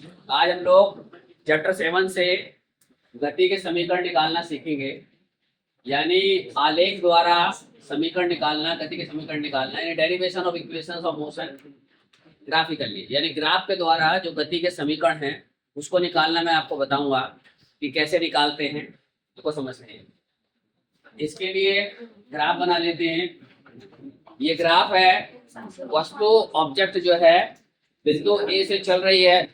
आज हम लोग चैप्टर 7 से गति के समीकरण निकालना सीखेंगे। यानी आलेख द्वारा समीकरण निकालना, गति के समीकरण निकालना, यानी derivation of equations of motion graphically, यानी ग्राफ के द्वारा जो गति के समीकरण हैं उसको निकालना मैं आपको बताऊंगा कि कैसे निकालते हैं, उसको समझते हैं। इसके लिए ग्राफ बना लेते हैं। ये ग्राफ है, वस्तु ऑब्जेक्ट जो है बिंदु ए से चल रही है,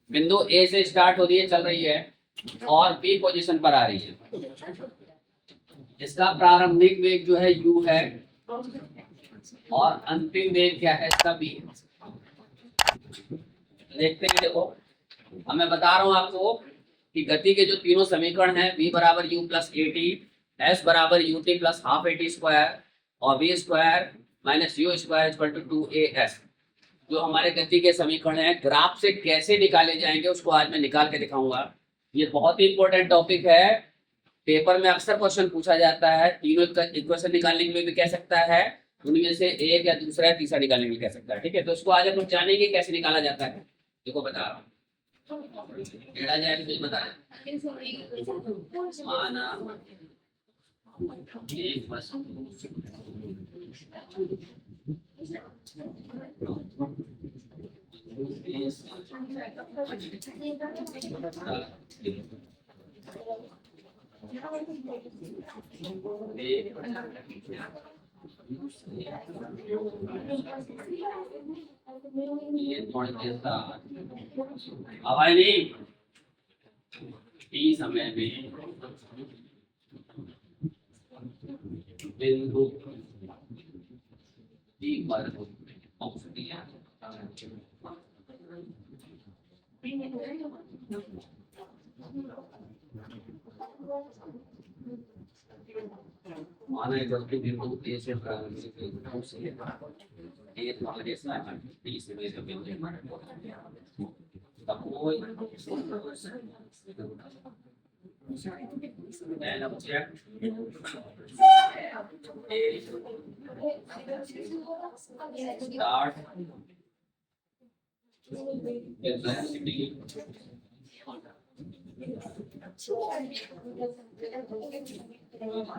बिंदु ए से स्टार्ट हो रही है, चल रही है और बी पोजीशन पर आ रही है। इसका प्रारंभिक वेग जो है u है और अंतिम वेग क्या है इसका b है। देखते हैं, देखो अब मैं बता रहा हूं आपको कि गति के जो तीनों समीकरण हैं v बराबर u plus a t, s बराबर u t plus half a t square और v square minus u square equal to 2as, जो हमारे गति के समीकरण हैं, ग्राफ से कैसे निकाले जाएंगे उसको आज मैं निकाल के दिखाऊंगा। ये बहुत ही इंपॉर्टेंट टॉपिक है, पेपर में अक्सर क्वेश्चन पूछा जाता है। तीनों इक्वेशन निकालने के लिए भी कह सकता है, उनमें से एक या दूसरा या तीसरा निकालने के लिए कह सकता है। ठीक है, तो इसको आज हम लोग जानेंगे कैसे निकाला जाता है। देखो बता रहा हूँ, टेढ़ा जाए तो बता माना एक वस्तु हवाई टी समय में बिंदु टी पर माना एक वस्तु बिंदु ए से प्रारंभिक बिंदु से ए हमारे साथ टी से मेरे बिंदु तब कोई an object start with velocity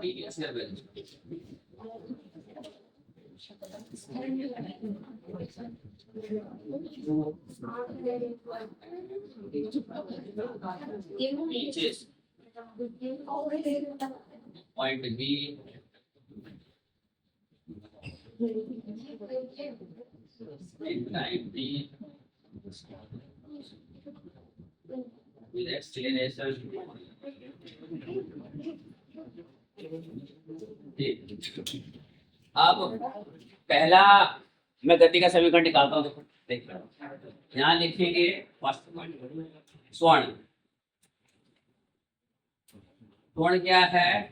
initial velocity reaches point B in time t with acceleration अब पहला मैं गति का समीकरण निकालता हूँ। देखो देख यहाँ लिखेंगे स्वर्ण। स्वर्ण क्या है?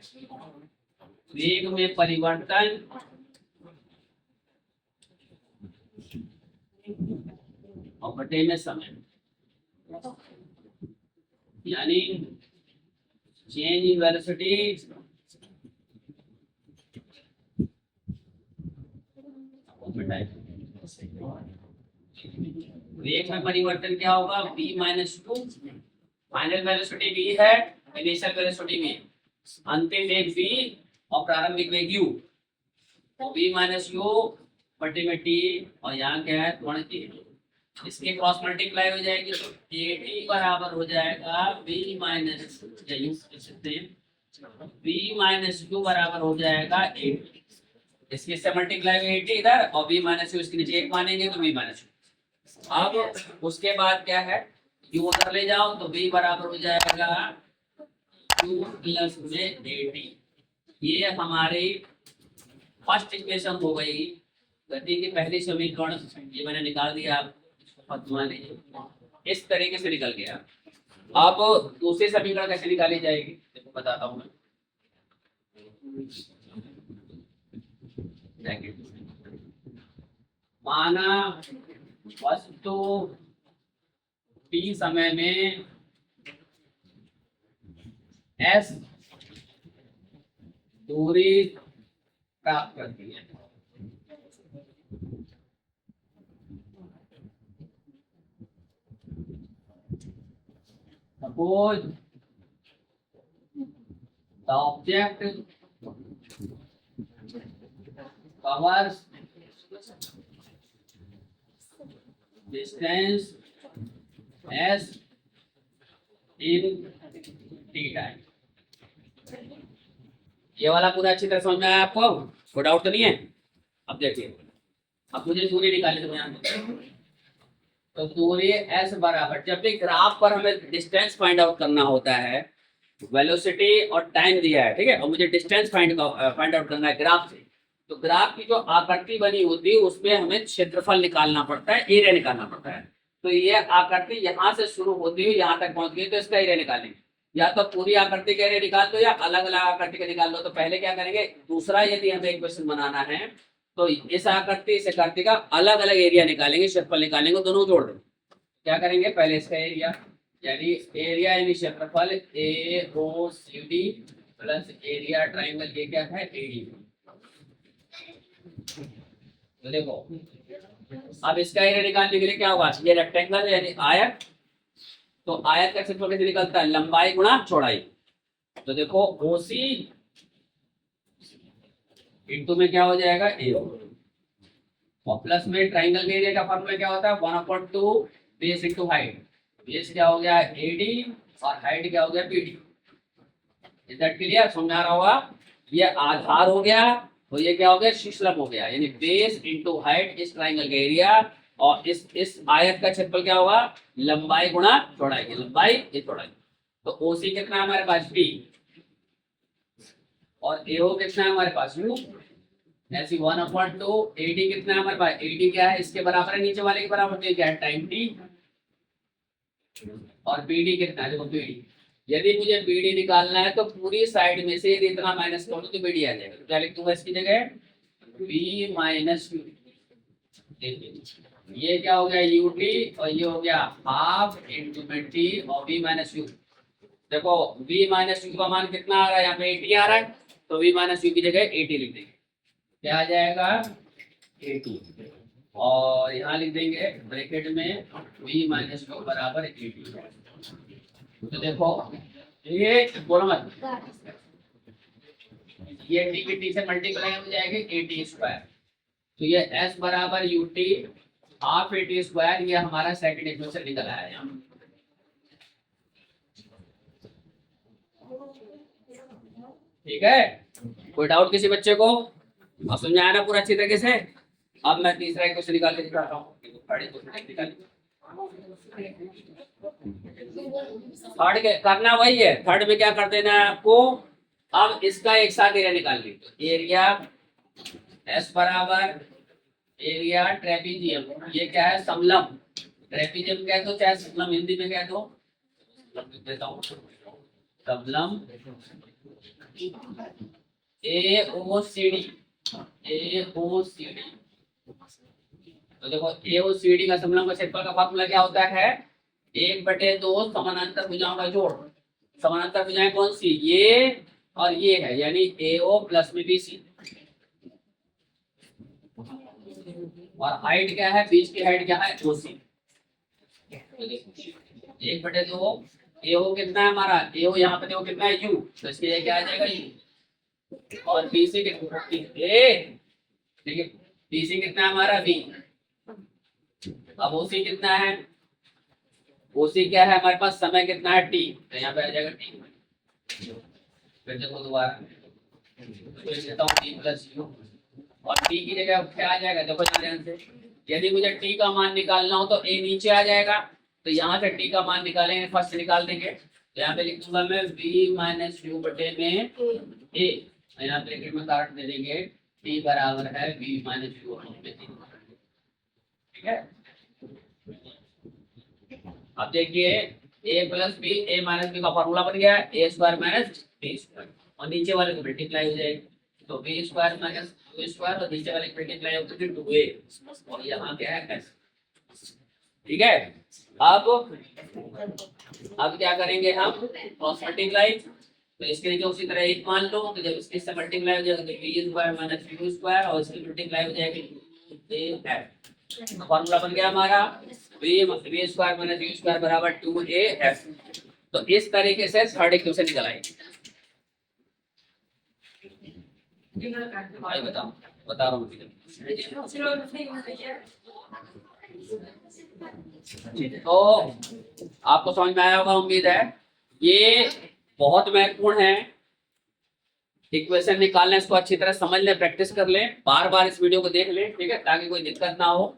वेग में परिवर्तन और बटे में समय, यानी चेंज इन वेलोसिटी वेग में परिवर्तन क्या होगा? v minus two, final velocity v है, इनिशियल वेलोसिटी v, अंतिम वेग v और प्रारंभिक वेग u, तो v माइनस यू बटे में t और यहाँ क्या है? त्वरण t, इसके क्रॉस मल्टीप्लाई हो जाएगी तो at बराबर हो जाएगा v minus v minus you बराबर हो जाएगा 8। इसके से मल्टीप्लाई में 80 इधर और v माइनस यू इसके नीचे 1 मानेंगे तो v माइनस यू। अब उसके बाद क्या है? u उधर ले जाओ तो v बराबर हो जाएगा q प्लस में 80। ये हमारी फर्स्ट इक्वेशन हो गई, गति की पहली समीकरण। ये मैंने निकाल दिया, आप मान लीजिए इस तरीके से निकल गया। अब दूसरी समीकरण कैसे निकाली जाएगी देखो बताता हूँ मैं। माना वस्तु t समय में s दूरी प्राप्त करती है, Suppose the object covers distance s in t time. ये वाला पूरा अच्छी तरह समझ में आया आपको? कोई डाउट तो नहीं है? अब देखिए, अब मुझे दूरी निकालनी तो यहाँ तो दूरी s बराबर, जब भी ग्राफ पर हमें डिस्टेंस फाइंड आउट करना होता है, वेलोसिटी और टाइम दिया है, ठीक है, और मुझे डिस्टेंस फाइंड आउट करना है ग्राफ से, तो ग्राफ की जो आकृति बनी होती है उसमें हमें क्षेत्रफल निकालना पड़ता है, एरिया निकालना पड़ता है। तो ये आकृति यहाँ से शुरू होती है यहाँ तक पहुंच गई, तो इसका एरिया निकालेंगे। या तो पूरी आकृति का एरिया निकाल दो या अलग अलग आकृति का निकाल लो। तो पहले क्या करेंगे, दूसरा यदि हमें इक्वेशन बनाना है तो इस आकृति का अलग अलग एरिया निकालेंगे, क्षेत्रफल निकालेंगे, दोनों जोड़ देंगे। क्या करेंगे, पहले इसका एरिया, यानी एरिया यानी क्षेत्रफल A O C D plus area triangle ये क्या है, एडी। तो देखो अब इसका एरिया निकालने के लिए क्या होगा, ये रेक्टेंगल यानी आयत, तो आयत का क्षेत्रफल कैसे निकलता है, लंबाई गुणा चौड़ाई। तो देखो ओसी इंटू में क्या हो जाएगा, ए, और प्लस में ट्राइंगल के एरिया का फॉर्मूला क्या होता है, 1/2 बेस इंटू हाइट। बेस क्या हो गया, एडी, और हाइट क्या हो गया, पीडी। Is that clear? समझ आ रहा होगा। ये आधार हो गया, तो ये क्या हो गया, शीर्षलंब हो गया, यानी बेस इंटू हाइट इस ट्राइंगल का एरिया, और इस आयत का क्षेत्रफल क्या होगा, लंबाई गुणा चौड़ाई, की लंबाई ये चौड़ाई। तो ओसी कितना है हमारे पास, डी, और एओ कितना है हमारे पास, यू, ऐसी 1/2। एडी कितना है हमारे पास, एडी क्या है, इसके बराबर है, नीचे वाले के बराबर, तो क्या है, टाइम टी। और बीडी कितना है, देखो बीडी, यदि मुझे बीडी निकालना है तो पूरी साइड में से यदि इतना माइनस कर दो तो बीडी आ जाएगा। तो क्या लिखूंगा इसकी जगह, बी माइनस यू। ये क्या हो गया, यू टी, और ये हो गया हाफ इंटू में टी और बी माइनस यू। देखो बी माइनस यू का मान कितना आ रहा है, यहाँ पे 80 आ रहा है, तो बी माइनस यू की जगह 80 लिख देंगे। क्या आ जाएगा, 80, और यहाँ लिख देंगे ब्रैकेट में बी माइनस यू बराबर 80। तो देखो ये बोलो मत, ये टी की टी से मल्टीप्लाई हो जाएगी 80 स्क्वायर, तो ये s बराबर यू टी हाफ 80 स्क्वायर, ये हमारा सेकंड इक्वेशन निकल आया है यहाँ। ठीक है, कोई डाउट किसी बच्चे को? अब समझ आया ना पूरा अच्छी तरीके से? अब मैं तीसरा इक्वेशन निकाल के दिखाता हूँ। थर्ड के करना वही है, थर्ड में क्या कर देना है आपको, अब इसका एक साथ एरिया निकाल ली। तो एरिया एस बराबर एरिया ट्रेपीजियम, ये क्या है, समलंब। ट्रेपीजियम कह दो चाहे समलंब, हिंदी में कह दो, देता हूँ समलंब ए ओ सी डी, ए ओ सी डी। तो देखो ए ओ सी डी का समलंब का क्षेत्रफल का फॉर्मूला क्या होता है, 1/2 समानांतर भुजाओं का जोड़। समानांतर भुजाएं कौन सी, ये और ये है, यानी AO प्लस में BC। और हाइट क्या है, बीच की हाइट क्या है, OC। 1/2 AO कितना है हमारा, AO यहाँ पे देखो कितना है, U, तो इसके लिए क्या आ जाएगा, U। और BC कितना, देखिए BC कितना है हमारा, B। अब OC कितना है, OC क्या है हमारे पास, समय कितना है, T, तो यहाँ पे आ जाएगा T। फिर देखो दोबारा देता हूँ T प्लस U, और T की जगह क्या आ जाएगा, देखो ध्यान से, यदि मुझे T का मान निकालना हो तो A नीचे आ जाएगा, तो यहाँ से T का मान निकालेंगे, फर्स्ट निकाल देंगे, तो यहाँ पे लिख दूंगा मैं B माइनस यू बटे में A, यहाँ ब्रैकेट में काट दे देंगे, T बराबर है B माइनस यू। ठीक है, अब देखिए A plus B, A minus B का फॉर्मूला बन गया है, A square minus B square, और नीचे वाले को मल्टीप्लाई हो जाएगी, तो B square minus U square, और नीचे वाले को मल्टीप्लाई होकर के 2A, और यहाँ क्या है S। ठीक है, अब क्या करेंगे हम, क्रॉस मल्टीप्लाई, तो इसके लिए उसी तरह 1 मान लो, तो जब इसके से मल्टीप्लाई हो जाएगा तो B square minus U square, और इसकी मल्टीप्लाई हो जाएगी A। फॉर्मूला बन गया हमारा B square minus U square बराबर 2AF। तो इस तरीके से थर्ड इक्वेशन निकल आएगी। भाई बताओ, बता रहा हूँ। तो आपको समझ में आया होगा उम्मीद है। ये बहुत महत्वपूर्ण है, इक्वेशन निकालने, इसको अच्छी तरह समझ लें, प्रैक्टिस कर लें, बार बार इस वीडियो को देख लें, ठीक है, ताकि कोई दिक्कत ना हो।